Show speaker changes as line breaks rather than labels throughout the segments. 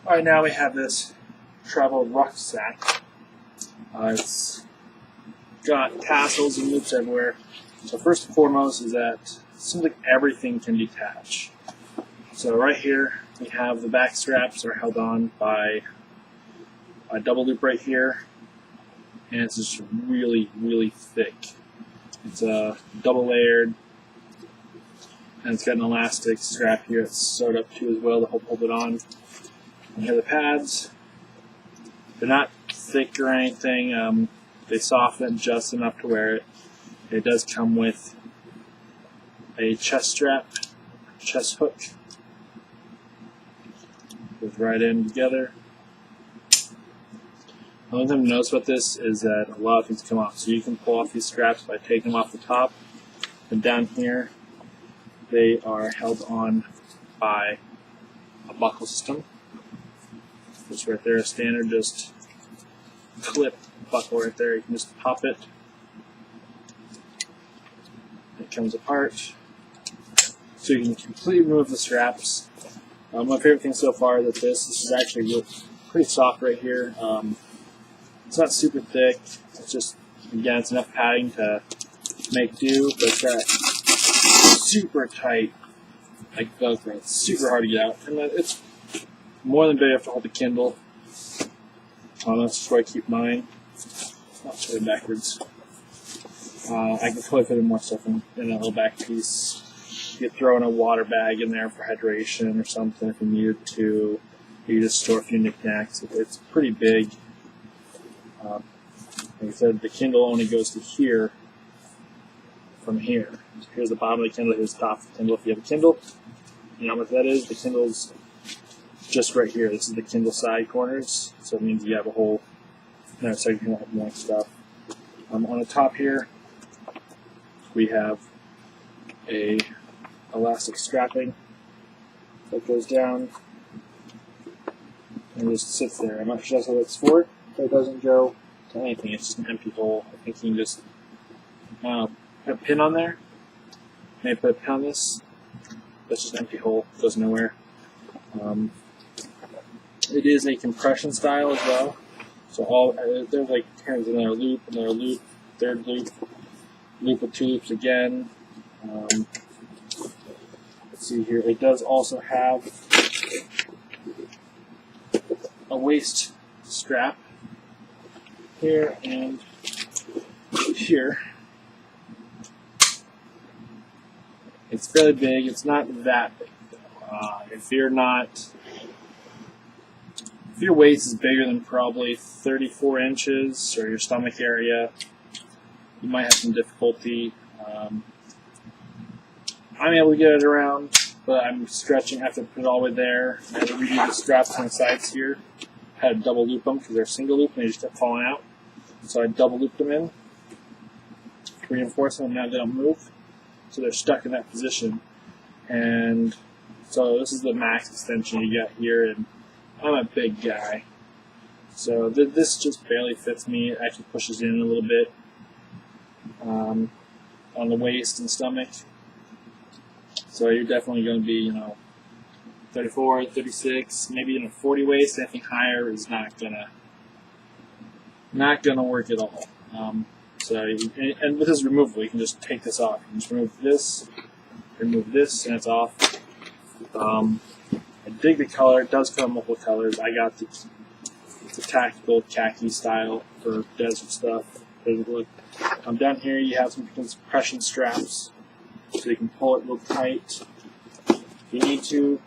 Alright, now we have this travel rucksack. It's got tassels and loops everywhere. So first and foremost is that it seems like everything can detach. So right here we have the back straps are held on by a double loop right here, and it's just really, really thick. It's double layered, and it's got an elastic strap here that's sewed up to as well to help hold it on. And here are the pads. They're not thick or anything. They soften it just enough to wear it. It does come with a chest strap, chest hook. Goes right in together. The only thing to notice about this is that a lot of things come off. So you can pull off these straps by taking them off the top. And down here, they are held on by a buckle system. Just right there, a standard just clip buckle right there. You can just pop it. It comes apart. So you can completely remove the straps. My favorite thing so far is that this is actually pretty soft right here. It's not super thick. It's just, again, it's enough padding to make do, but it's got super tight, like Velcro. It's super hard to get out, and it's more than big enough to hold the Kindle. That's just where I keep mine. Not turn backwards. I can probably fit in more stuff in a little back piece. You could throw in a water bag in there for hydration or something if you needed to. You just store a few knickknacks. It's pretty big. Like I said, the Kindle only goes to here from here. So here's the bottom of the Kindle, here's the top of the Kindle. If you have a Kindle, you know what that is. The Kindle's just right here. This is the Kindle side corners, so it means you have a whole so you can have more stuff. On the top here, we have a elastic strapping that goes down and just sits there. I'm not sure that's what it's for, but it doesn't go to anything. It's just an empty hole. I think you can just put a pin on there. Maybe put a pin on this. That's just an empty hole. It goes nowhere. It is a compression style as well. So there's like turns another loop, third loop, loop with two loops again. Let's see here. It does also have a waist strap here and here. It's fairly big. It's not that big though. If your waist is bigger than probably 34 inches or your stomach area, you might have some difficulty. I'm able to get it around, but I'm stretching. I have to put it all the way there. I had to redo the straps on the sides here. I had to double loop them because they're single loop and they just kept falling out. So I double looped them in, reinforce them, and now they don't move. So they're stuck in that position. And so this is the max extension you get here, and I'm a big guy. So this just barely fits me. It actually pushes in a little bit on the waist and stomach. So you're definitely going to be, 34, 36, maybe in a 40 waist. Anything higher is not gonna work at all. And with this removable, you can just take this off. You can just remove this, and it's off. I dig the color. It does come in multiple colors. I got it's a tactical khaki style for desert stuff. Doesn't look. Down here you have some compression straps, so you can pull it real tight if you need to.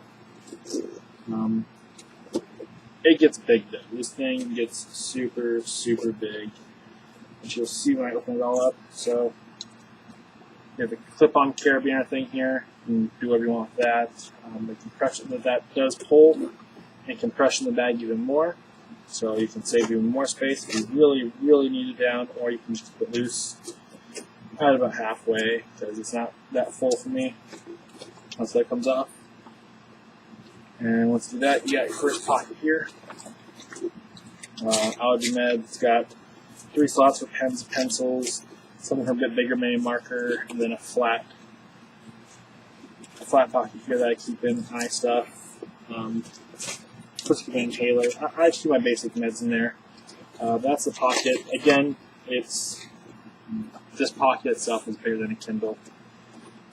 It gets big though. This thing gets super, super big, which you'll see when I open it all up. So you have the clip-on carabiner thing here. You can do whatever you want with that. The compression that does pull and compression the bag even more, so you can save even more space if you really, really need it down, or you can just keep it loose at about halfway because it's not that full for me once that comes off. And once you do that, you got your first pocket here. Allergy Med. It's got 3 slots for pens and pencils, something for a bit bigger, maybe marker, and then a flat pocket here that I keep in my stuff. Put course, you can inhaler. I just do my basic meds in there. That's the pocket. Again, this pocket itself is bigger than a Kindle.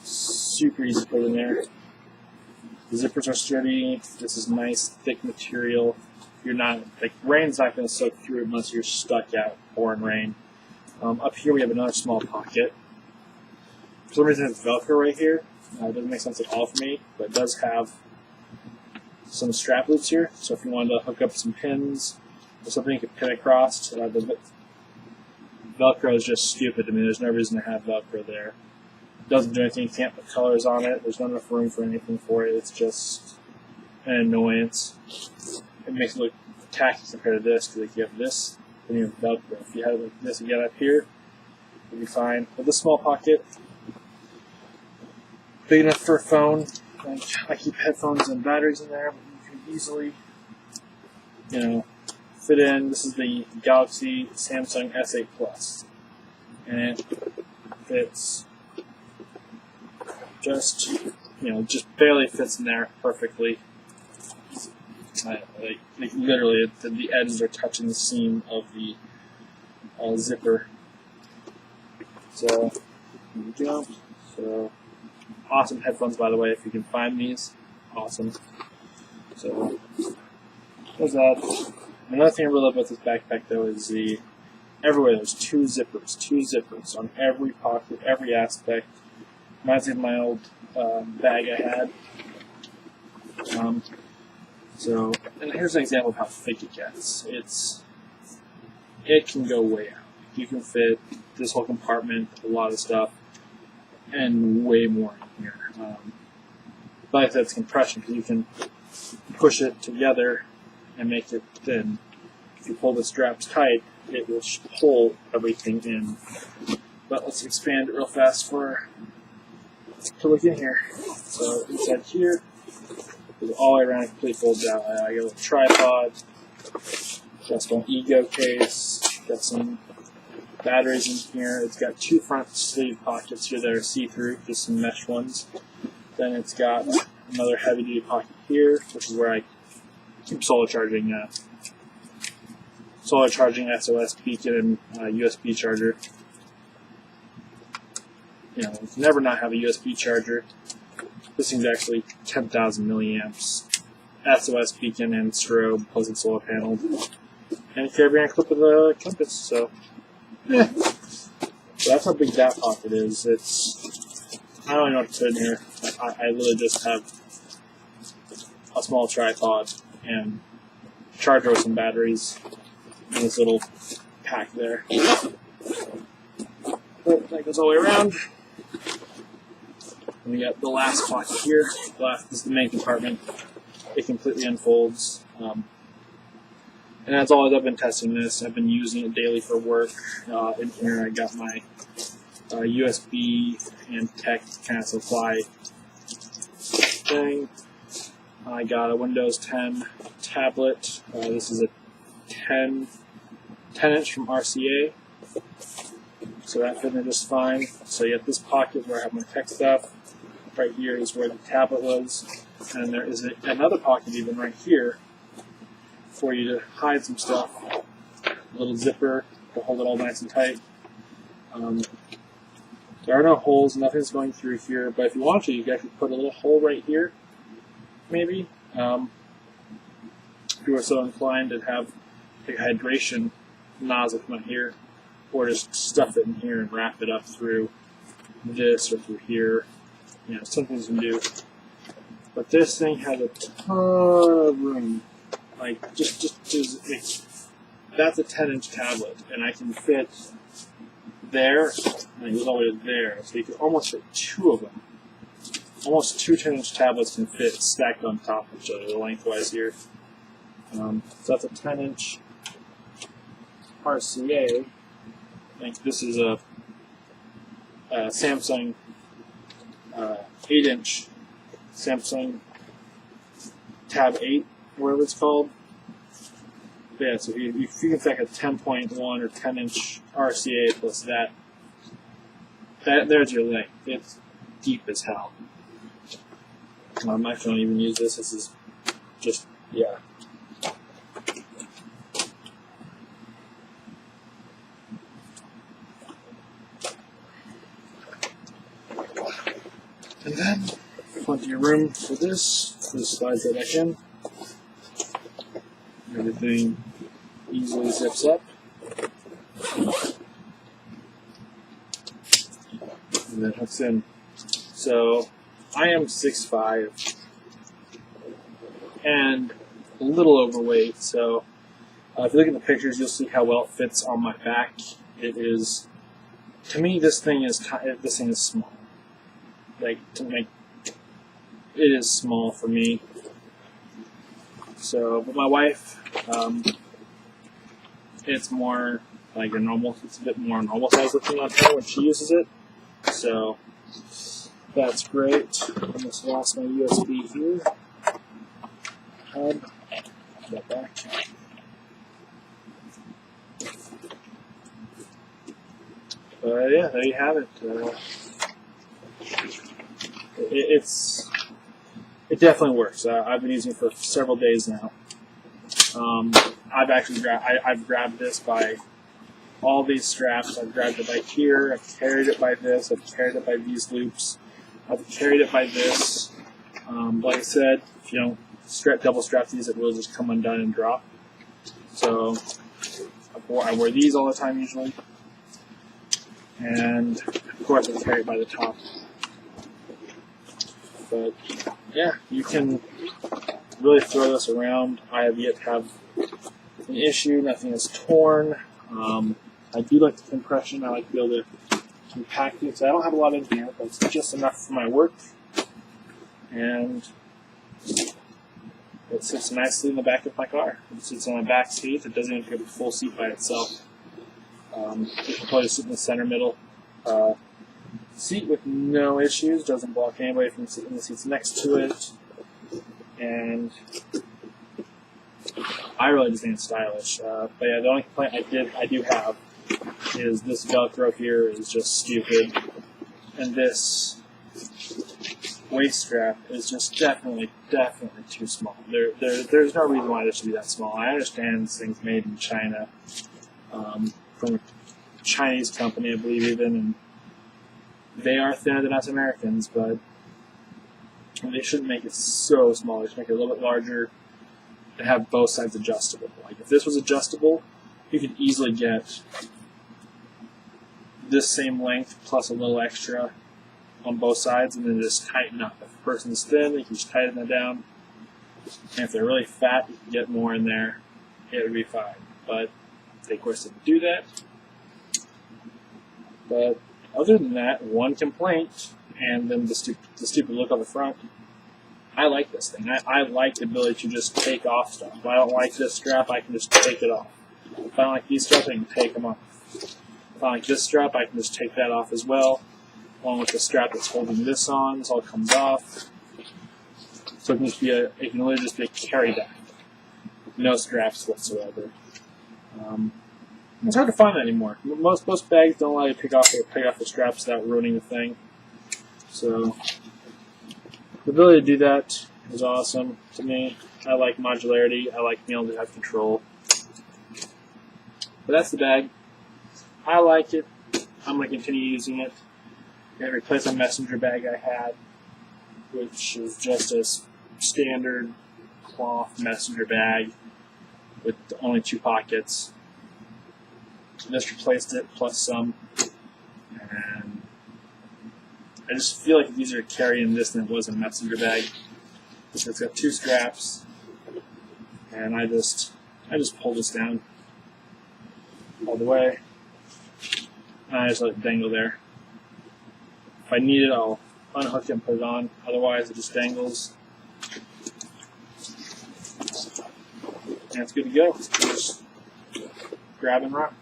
Super easy to put in there. The zippers are sturdy. This is nice, thick material. You're not, like, rain's not going to soak through unless you're stuck out pouring rain. Up here we have another small pocket. For some reason it's Velcro right here. It doesn't make sense at all for me, but it does have some strap loops here. So if you wanted to hook up some pins or something you could pin across, the Velcro is just stupid to me. There's no reason to have Velcro there. It doesn't do anything. You can't put colors on it. There's not enough room for anything for it. It's just an annoyance. It makes it look tacky compared to this, because if you have this, then you have Velcro. If you had it like this again up here, it'd be fine. But this small pocket, big enough for a phone. Like, I keep headphones and batteries in there, but you can easily, fit in. This is the Galaxy Samsung S8 Plus, and it fits just barely fits in there perfectly. Like literally, the edges are touching the seam of the zipper. So, here we go. So, awesome headphones, by the way, if you can find these. Awesome. So, there's that. Another thing I really love about this backpack, though, is everywhere there's two zippers on every pocket, every aspect. Reminds me of my old bag I had. And here's an example of how thick it gets. It can go way out. You can fit this whole compartment, a lot of stuff, and way more in here. But like I said, it's compression, because you can push it together and make it thin. If you pull the straps tight, it will pull everything in. But let's expand it real fast to look in here. So inside here, goes all the way around, completely folds out. I got a little tripod, got some ego case, got some batteries in here. It's got two front sleeve pockets here that are see-through, just some mesh ones. Then it's got another heavy-duty pocket here, which is where I keep solar charging SOS beacon and USB charger. You can never not have a USB charger. This thing's actually 10,000 milliamps. SOS beacon and strobe plus it's solar paneled. And if you're ever going to clip with a compass, so yeah. So that's how big that pocket is. I don't even know what to put in here. I literally just have a small tripod and charger with some batteries in this little pack there. But that goes all the way around. And we got the last pocket here. This is the main compartment. It completely unfolds. And that's all I've been testing this. I've been using it daily for work. In here I got my USB and tech kind of supply thing. I got a Windows 10 tablet. This is a 10-inch from RCA. So that fit in just fine. So you have this pocket where I have my tech stuff. Right here is where the tablet was. And there is another pocket even right here for you to hide some stuff. A little zipper to hold it all nice and tight. There are no holes, nothing's going through here, but if you want to, you can actually put a little hole right here, maybe. If you were so inclined to have a hydration nozzle come out here, or just stuff it in here and wrap it up through this or through here. Some things you can do. But this thing has a ton of room. Like, that's a 10-inch tablet, and I can fit there, and it goes all the way to there. So you can almost fit two of them. Almost two 10-inch tablets can fit stacked on top of each other, lengthwise here. So that's a 10-inch RCA. I think this is a Samsung 8-inch Samsung Tab 8, whatever it's called. But yeah, so if you can take a 10.1 or 10-inch RCA plus that, there's your length. It's deep as hell. My phone even use this. This is just, yeah. your room for this. Just slides that back in. Everything easily zips up. And then hooks in. So I am 6'5" and a little overweight, so if you look at the pictures, you'll see how well it fits on my back. It is, to me, this thing is small. Like, it is small for me. So, but my wife, it's more like it's a bit more normal size looking on her when she uses it. So that's great. I just lost my USB here. Put that back. But yeah, there you have it. It definitely works. I've been using it for several days now. I've grabbed this by all these straps. I've grabbed it by here. I've carried it by this. I've carried it by these loops. I've carried it by this. Like I said, if you don't double strap these, it will just come undone and drop. So I wear these all the time usually. And of course I carry it by the top. But yeah, you can really throw this around. I have yet to have an issue. Nothing is torn. I do like the compression. I like to be able to compact it. So I don't have a lot in here, but it's just enough for my work. And it sits nicely in the back of my car. It sits on my back seat. It doesn't even take up a full seat by itself. You can probably sit in the center middle seat with no issues. Doesn't block anybody from sitting in the seats next to it. And I really just think it's stylish. But yeah, the only complaint I do have is this Velcro here is just stupid, and this waist strap is just definitely too small. There's no reason why this should be that small. I understand this thing's made in China, from a Chinese company, I believe even, and they are thinner than us Americans, but they shouldn't make it so small. They should make it a little bit larger and have both sides adjustable. Like if this was adjustable, you could easily get this same length plus a little extra on both sides and then just tighten up. If a person's thin, you can just tighten it down. And if they're really fat, you can get more in there. It would be fine. But they, of course, didn't do that. But other than that, one complaint, and then the stupid look on the front. I like this thing. I like the ability to just take off stuff. If I don't like this strap, I can just take it off. If I don't like these straps, I can take them off. If I like this strap, I can just take that off as well, along with the strap that's holding this on. This all comes off. So it can literally just be a carry bag. No straps whatsoever. It's hard to find that anymore. Most bags don't allow you to pick off the straps without ruining the thing. So the ability to do that is awesome to me. I like modularity. I like being able to have control. But that's the bag. I like it. I'm going to continue using it. It replaced a messenger bag I had, which is just a standard cloth messenger bag with only 2 pockets. This replaced it, plus some. And I just feel like it's easier to carry in this than it was in a messenger bag. It's got 2 straps, and I just pull this down all the way, and I just let it dangle there. If I need it, I'll unhook it and put it on. Otherwise, it just dangles, and it's good to go. Just grab and rock.